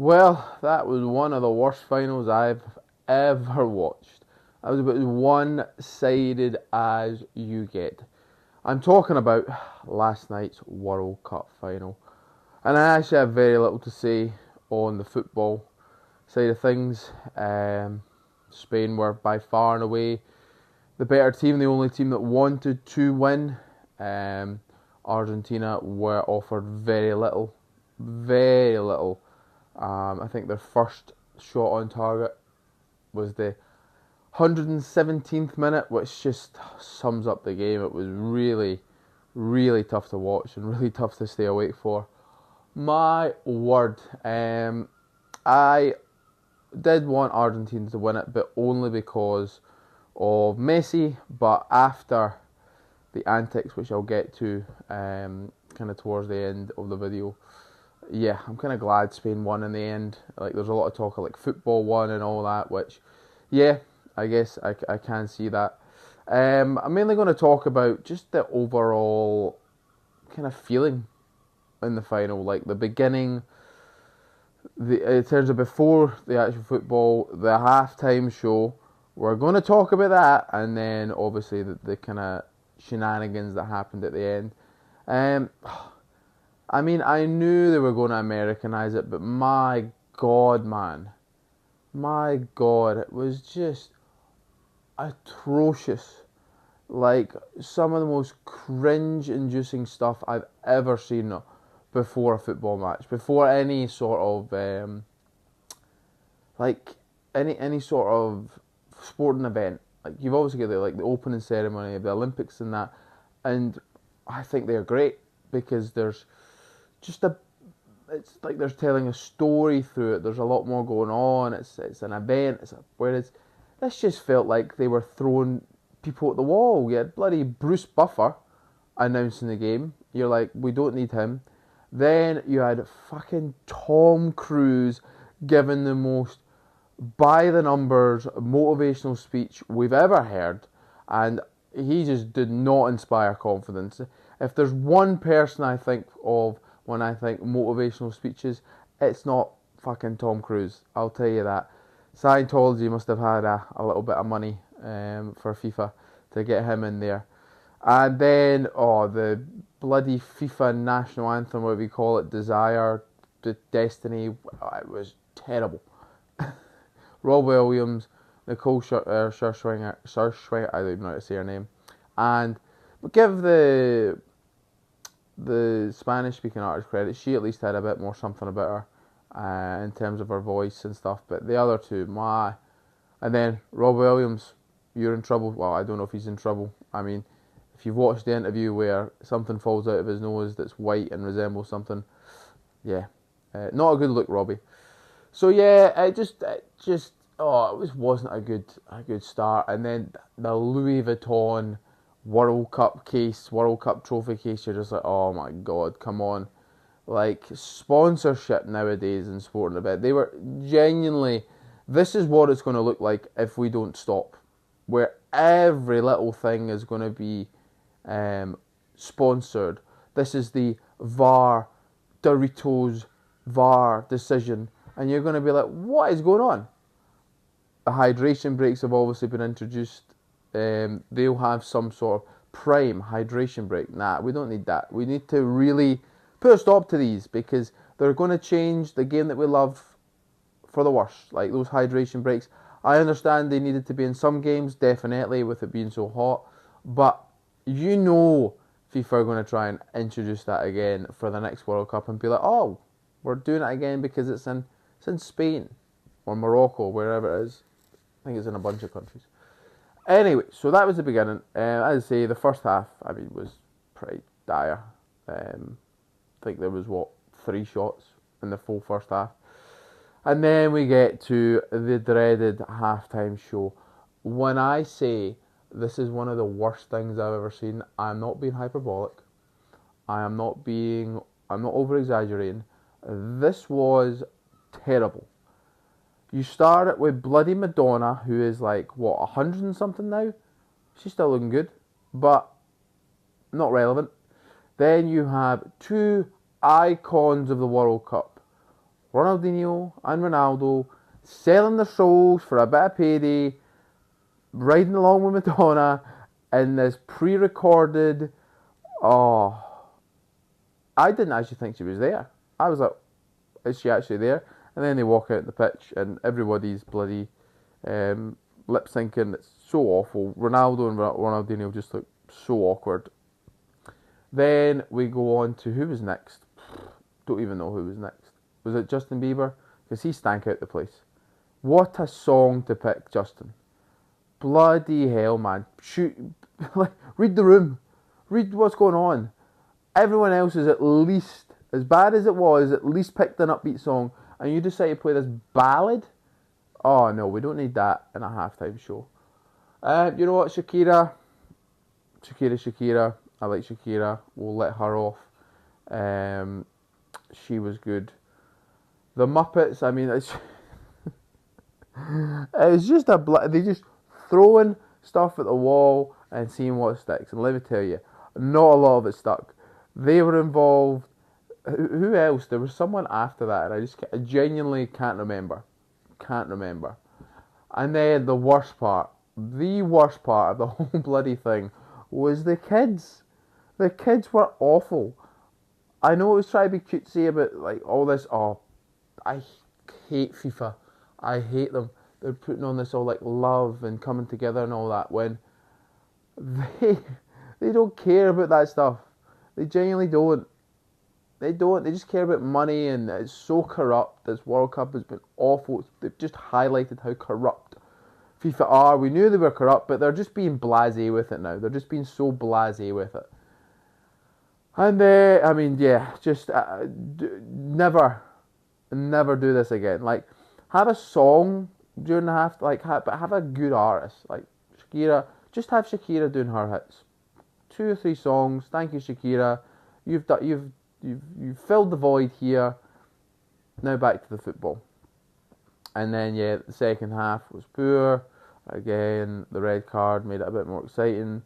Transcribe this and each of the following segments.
Well, that was one of the worst finals I've ever watched. That was about as one-sided as you get. I'm talking about last night's World Cup final. And I actually have very little to say on the football side of things. Spain were by far and away the better team, the only team that wanted to win. Argentina were offered very little. Very little. I think their first shot on target was the 117th minute, which just sums up the game. It was really, really tough to watch and really tough to stay awake for. My word. I did want Argentina to win it, but only because of Messi. But after the antics, which I'll get to kind of towards the end of the video, yeah, I'm kind of glad Spain won in the end. Like, there's a lot of talk of like football won and all that, which, yeah, I guess I can see that. I'm mainly going to talk about just the overall kind of feeling in the final, like the beginning, in terms of before the actual football, the halftime show. We're going to talk about that, and then obviously the kind of shenanigans that happened at the end. Um, I mean, I knew they were going to Americanize it, but my God, man. My God, it was just atrocious. Like, some of the most cringe-inducing stuff I've ever seen before a football match. Before any sort of, like, any sort of sporting event. Like, you've obviously got the opening ceremony of the Olympics and that. And I think they're great because there's just it's like they're telling a story through it. There's a lot more going on. It's an event. Whereas this just felt like they were throwing people at the wall. You had bloody Bruce Buffer announcing the game. You're like, we don't need him. Then you had fucking Tom Cruise giving the most by the numbers motivational speech we've ever heard, and he just did not inspire confidence. If there's one person I think of when I think motivational speeches, it's not fucking Tom Cruise. I'll tell you that. Scientology must have had a little bit of money for FIFA to get him in there. And then, the bloody FIFA national anthem, what we call it, Desire, Destiny, it was terrible. Rob Williams, Nicole Scherzinger, I don't even know how to say her name, and but give the Spanish speaking artist credit. She at least had a bit more something about her in terms of her voice and stuff. But the other two, and then Rob Williams, you're in trouble. Well, I don't know if he's in trouble. I mean, if you've watched the interview where something falls out of his nose that's white and resembles something, yeah, not a good look, Robbie. So yeah, it just wasn't a good start. And then the Louis Vuitton World Cup trophy case, you're just like, oh my God, come on. Like, sponsorship nowadays in sporting event, they were genuinely, this is what it's going to look like if we don't stop, where every little thing is going to be sponsored. This is the Doritos VAR decision, and you're going to be like, what is going on? The hydration breaks have obviously been introduced. They'll have some sort of prime hydration break. Nah, we don't need that. We need to really put a stop to these, because they're going to change the game that we love for the worse. Like those hydration breaks, I understand they needed to be in some games, definitely, with it being so hot, but FIFA are going to try and introduce that again for the next World Cup and be like, oh, we're doing it again because it's in Spain or Morocco, wherever it is. I think it's in a bunch of countries. Anyway, so that was the beginning. As I say, the first half, was pretty dire. I think there was, 3 shots in the full first half. And then we get to the dreaded halftime show. When I say this is one of the worst things I've ever seen, I'm not being hyperbolic. I'm not over-exaggerating. This was terrible. You start it with bloody Madonna, who is like, 100 and something now? She's still looking good, but not relevant. Then you have 2 icons of the World Cup. Ronaldinho and Ronaldo selling their souls for a bit of payday, riding along with Madonna in this pre-recorded. Oh, I didn't actually think she was there. I was like, is she actually there? And then they walk out the pitch and everybody's bloody lip syncing. It's so awful. Ronaldo and Ronaldinho just look so awkward. Then we go on to who was next. Don't even know who was next. Was it Justin Bieber? Because he stank out the place. What a song to pick, Justin. Bloody hell, man. Shoot, like, read the room. Read what's going on. Everyone else is at least, as bad as it was, at least picked an upbeat song, and you decide to play this ballad? Oh no, we don't need that in a halftime show. You know what, Shakira, I like Shakira. We'll let her off. She was good. The Muppets, I mean, it's just they just throwing stuff at the wall and seeing what sticks. And let me tell you, not a lot of it stuck. They were involved. Who else? There was someone after that, and I genuinely can't remember. And then the worst part of the whole bloody thing was the kids. The kids were awful. I know it was trying to be cutesy about like all this. Oh, I hate FIFA. I hate them. They're putting on this all like love and coming together and all that when they they don't care about that stuff. They genuinely don't. They don't. They just care about money, and it's so corrupt. This World Cup has been awful. They've just highlighted how corrupt FIFA are. We knew they were corrupt, but they're just being blasé with it now. They're just being so blasé with it. And I mean, yeah, just never do this again. Like, have a song during the half, like, but have a good artist, like Shakira. Just have Shakira doing her hits, 2 or 3 songs. Thank you, Shakira. You've filled the void here. Now back to the football. And then yeah, the second half was poor. Again, the red card made it a bit more exciting.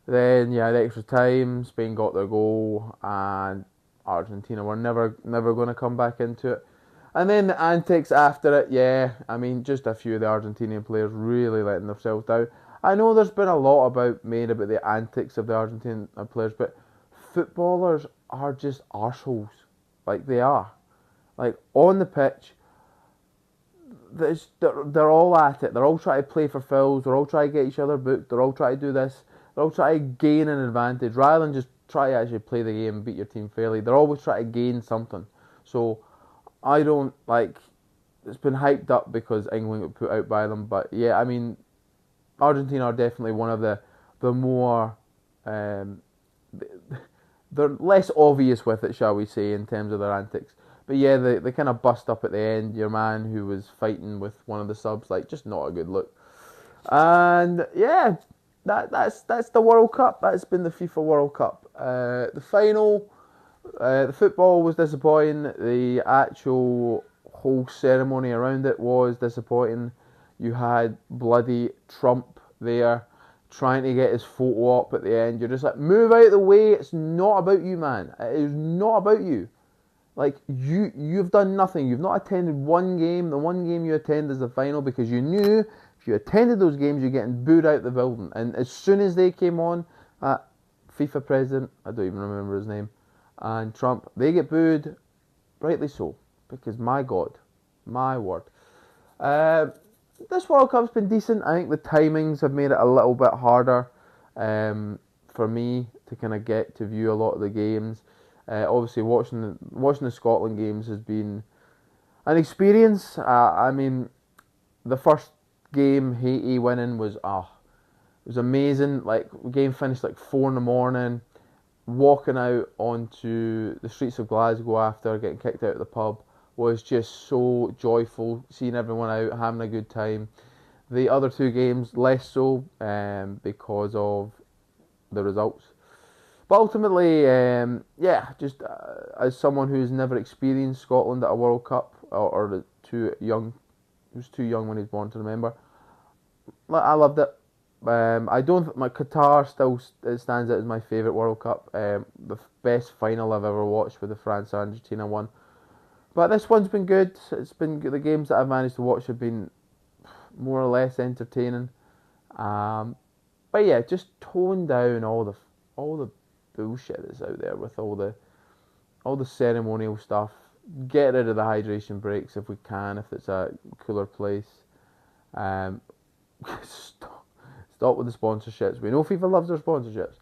Then yeah, the extra time, Spain got their goal, and Argentina were never going to come back into it. And then the antics after it, yeah, I mean, just a few of the Argentinian players really letting themselves down. I know there's been a lot made about the antics of the Argentine players, but footballers are just arseholes. Like, they are. Like, on the pitch, they're all at it. They're all trying to play for fouls. They're all trying to get each other booked. They're all trying to do this. They're all trying to gain an advantage rather than just try to actually play the game and beat your team fairly. They're always trying to gain something. So, I don't, like, it's been hyped up because England got put out by them. But, yeah, I mean, Argentina are definitely one of the more... they're less obvious with it, shall we say, in terms of their antics. But yeah, they kind of bust up at the end. Your man who was fighting with one of the subs, like, just not a good look. And yeah, that's the World Cup. That's been the FIFA World Cup. The final, the football was disappointing. The actual whole ceremony around it was disappointing. You had bloody Trump there trying to get his photo up at the end. You're just like, move out of the way. It's not about you, man. It is not about you. Like, you've done nothing. You've not attended one game. The one game you attend is the final because you knew if you attended those games, you're getting booed out the building. And as soon as they came on, FIFA president, I don't even remember his name, and Trump, they get booed, rightly so, because my God, my word. This World Cup's been decent. I think the timings have made it a little bit harder for me to kind of get to view a lot of the games. Obviously, watching the Scotland games has been an experience. I mean, the first game, Haiti winning was it was amazing. Like, the game finished like 4 a.m. Walking out onto the streets of Glasgow after getting kicked out of the pub was just so joyful, seeing everyone out, having a good time. The other 2 games, less so, because of the results. But ultimately, just as someone who's never experienced Scotland at a World Cup, or too young, he was too young when he was born to remember, I loved it. I don't think my Qatar still stands out as my favourite World Cup. The best final I've ever watched with the France-Argentina one. But this one's been good. It's been good. The games that I've managed to watch have been more or less entertaining. Um, but yeah, just tone down all the bullshit that's out there with all the ceremonial stuff. Get rid of the hydration breaks if we can, if it's a cooler place. Um, stop with the sponsorships. We know FIFA loves their sponsorships.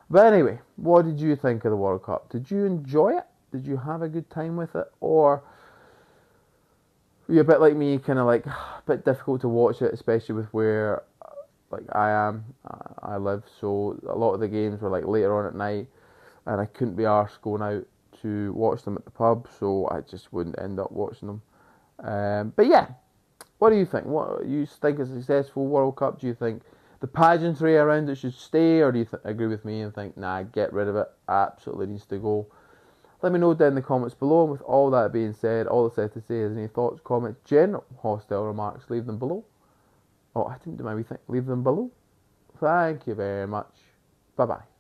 But anyway, what did you think of the World Cup? Did you enjoy it? Did you have a good time with it? Or were you a bit like me, kind of like a bit difficult to watch it, especially with where like I live. So a lot of the games were like later on at night, and I couldn't be arsed going out to watch them at the pub, so I just wouldn't end up watching them. But yeah, what do you think? What you think is a successful World Cup? Do you think the pageantry around it should stay, or do you agree with me and think, nah, get rid of it? Absolutely needs to go. Let me know down in the comments below. And with all that being said, all that's left to say is any thoughts, comments, general hostile remarks, leave them below. Oh, I didn't do my wee thing. Leave them below. Thank you very much. Bye bye.